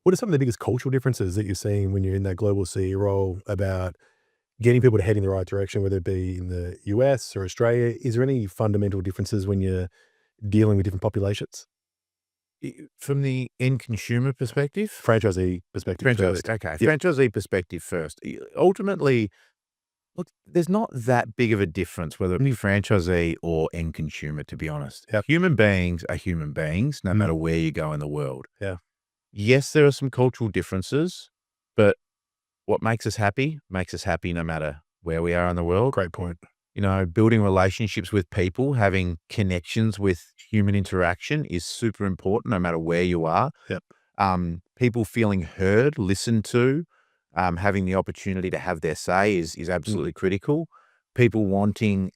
What are some of the biggest cultural differences that you're seeing when you're in that global CEO role about getting people to head in the right direction, whether it be in the US or Australia? Is there any fundamental differences when you're dealing with different populations? From the end consumer perspective? Franchisee perspective Franchisee, first. okay, Yep. franchisee perspective first. Ultimately, look, there's not that big of a difference whether it be franchisee or end consumer, to be honest. Yep. Human beings are human beings, no Mm. matter where you go in the world. Yeah. Yes, there are some cultural differences, but what makes us happy no matter where we are in the world. Great point. You know, building relationships with people, having connections with human interaction is super important no matter where you are. Yep. People feeling heard, listened to, having the opportunity to have their say is Mm. absolutely critical. People wanting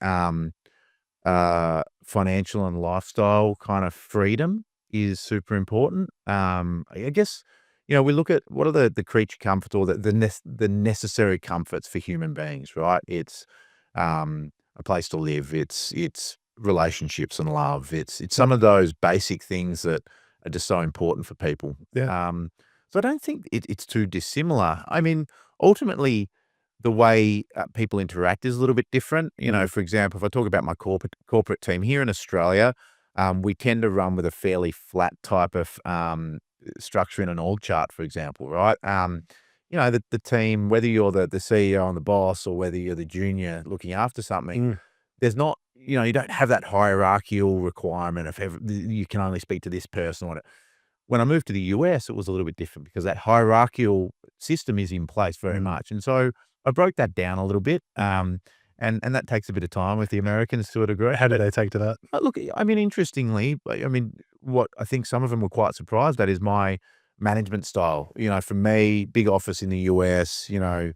financial and lifestyle kind of freedom is super important. I guess, you know, we look at what are the creature comforts or the necessary comforts for human beings, right? It's a place to live. It's relationships and love. It's Yep. some of those basic things that are just so important for people. Yeah. So I don't think it's too dissimilar. I mean, ultimately, the way people interact is a little bit different. You know, Mm. for example, if I talk about my corporate team here in Australia, we tend to run with a fairly flat type of structure in an org chart, for example, right? You know, the team, whether you're the CEO and the boss or whether you're the junior looking after something, Mm. there's not, you know, you don't have that hierarchical requirement of you can only speak to this person. When I moved to the US, it was a little bit different because that hierarchical system is in place very Mm. much. And so I broke that down a little bit. And that takes a bit of time with the Americans to a degree. How do they take to that? Look, I mean, interestingly, I mean, what I think some of them were quite surprised at is my management style. You know, for me, big office in the US, you know,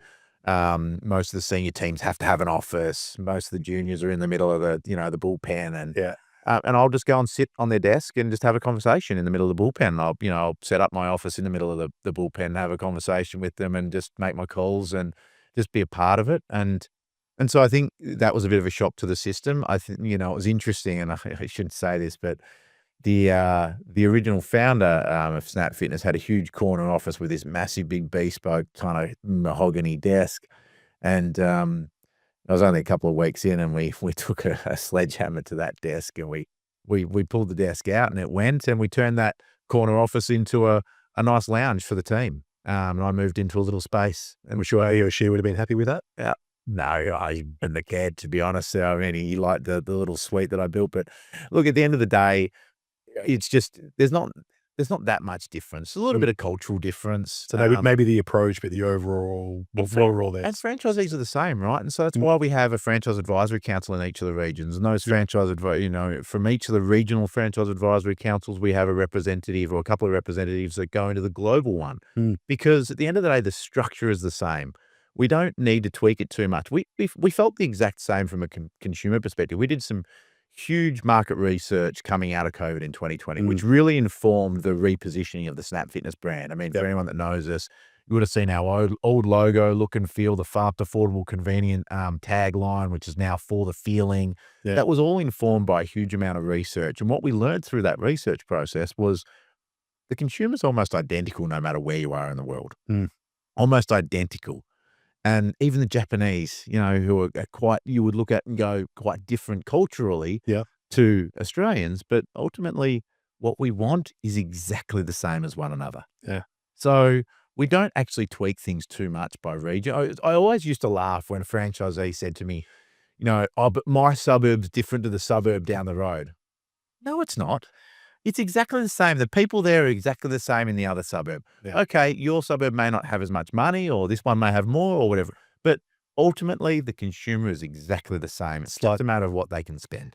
most of the senior teams have to have an office. Most of the juniors are in the middle of the bullpen Yeah. and I'll just go and sit on their desk and just have a conversation in the middle of the bullpen. I'll set up my office in the middle of the bullpen, have a conversation with them and just make my calls and just be a part of it. And so I think that was a bit of a shock to the system. I think, you know, it was interesting, and I shouldn't say this, but the original founder of Snap Fitness had a huge corner office with this massive, big bespoke kind of mahogany desk. And I was only a couple of weeks in, and we took a sledgehammer to that desk, and we pulled the desk out, and it went, and we turned that corner office into a nice lounge for the team. And I moved into a little space, and I'm sure he or she would have been happy with that. yeah. No, I and the kid, to be honest. I mean, he liked the little suite that I built, but look, at the end of the day, it's just there's not that much difference. A little Mm. bit of cultural difference. So maybe the approach, but the overall, what we're all there. And franchisees are the same, right? And so that's Mm. why we have a franchise advisory council in each of the regions. And those you know, from each of the regional franchise advisory councils, we have a representative or a couple of representatives that go into the global one. Mm. Because at the end of the day, the structure is the same. We don't need to tweak it too much. We felt the exact same from a consumer perspective. We did some huge market research coming out of COVID in 2020, Mm. which really informed the repositioning of the Snap Fitness brand. I mean, for Yep. anyone that knows us, you would have seen our old logo, look and feel, the fast, affordable, convenient tagline, which is now for the feeling. Yeah. That was all informed by a huge amount of research. And what we learned through that research process was the consumer's almost identical no matter where you are in the world, Mm. almost identical. And even the Japanese, you know, who are quite, you would look at and go quite different culturally Yeah. to Australians, but ultimately what we want is exactly the same as one another. Yeah. So we don't actually tweak things too much by region. I always used to laugh when a franchisee said to me, you know, "Oh, but my suburb's different to the suburb down the road." No, it's not. It's exactly the same. The people there are exactly the same in the other suburb. Yeah. Okay, your suburb may not have as much money, or this one may have more, or whatever. But ultimately, the consumer is exactly the same. It's Like just a matter of what they can spend.